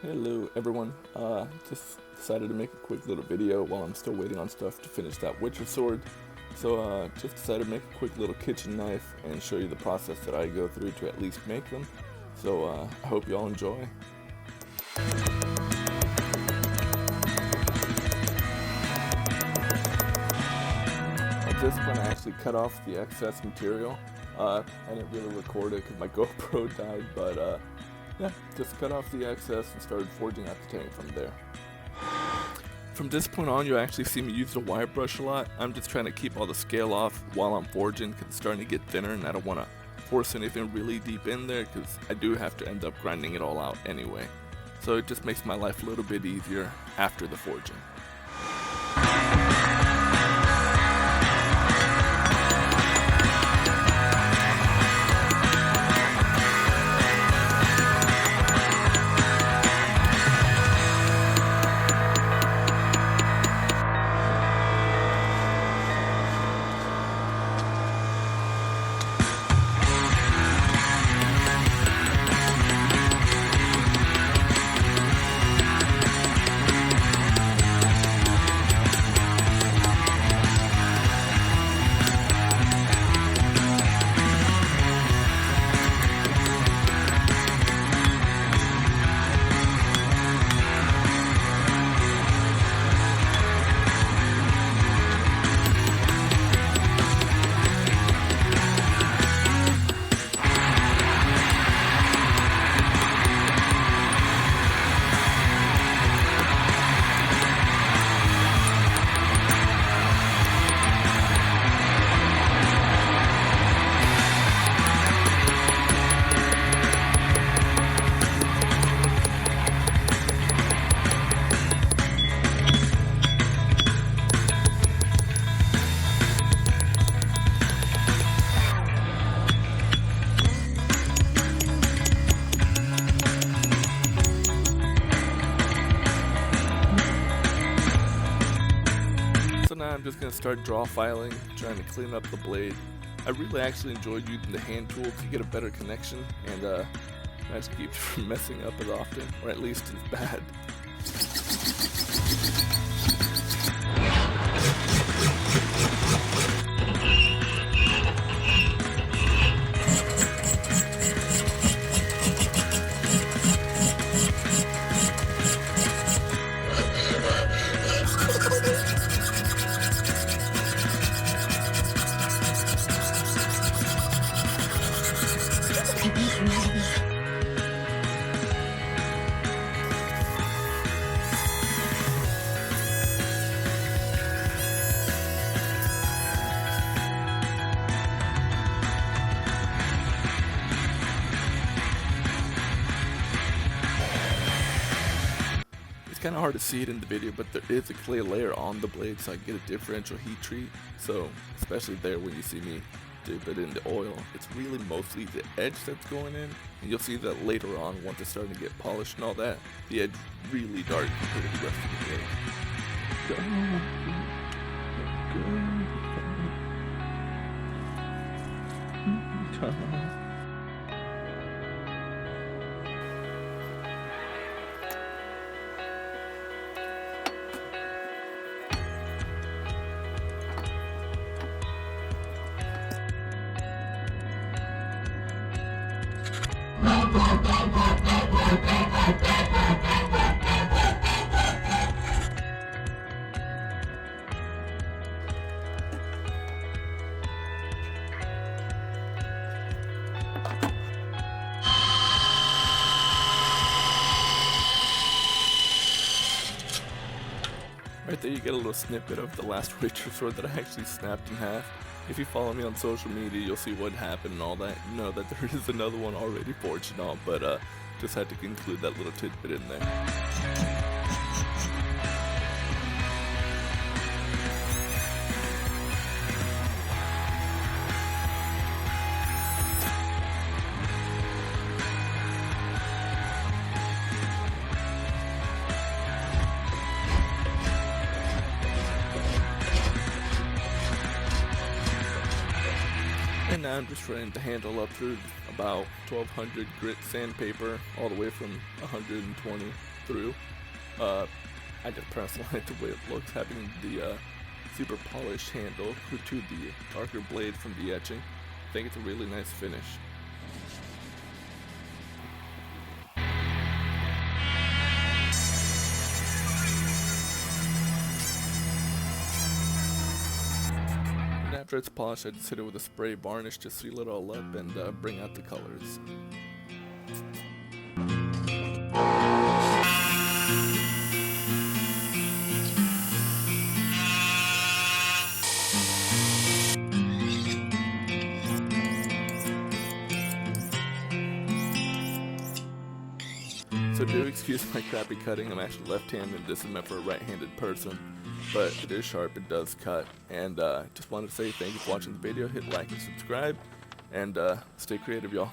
Hello everyone, just decided to make a quick little video while I'm still waiting on stuff to finish that Witcher sword. So just decided to make a quick little kitchen knife and show you the process that I go through to at least make them. So I hope you all enjoy. At this point I actually cut off the excess material. I didn't really record it because my GoPro died, but yeah, just cut off the excess and started forging out the tank from there. From this point on, you'll actually see me use the wire brush a lot. I'm just trying to keep all the scale off while I'm forging because it's starting to get thinner and I don't want to force anything really deep in there because I do have to end up grinding it all out anyway. So it just makes my life a little bit easier after the forging. Now I'm just going to start draw filing, trying to clean up the blade. I really actually enjoyed using the hand tool to get a better connection and try to keep from messing up as often, or at least as bad. It's kind of hard to see it in the video, but there is a clear layer on the blade so I get a differential heat treat. So especially there when you see me dip it in the oil, it's really mostly the edge that's going in, and you'll see that later on once it's starting to get polished and all that, the edge really dark compared to the rest of the blade. Right there you get a little snippet of the last Witcher sword that I actually snapped in half. If you follow me on social media, you'll see what happened and all that. You know that there is another one already forged and all, but just had to include that little tidbit in there. now I'm just running the handle up through about 1200 grit sandpaper, all the way from 120 through. I just personally like the way it looks, having the super polished handle to the darker blade from the etching. I think it's a really nice finish. And after it's polished, I just hit it with a spray varnish to seal it all up and bring out the colors. So do excuse my crappy cutting. I'm actually left-handed. This is meant for a right-handed person, but it is sharp. It does cut. And just wanted to say thank you for watching the video. Hit like and subscribe, and stay creative, y'all.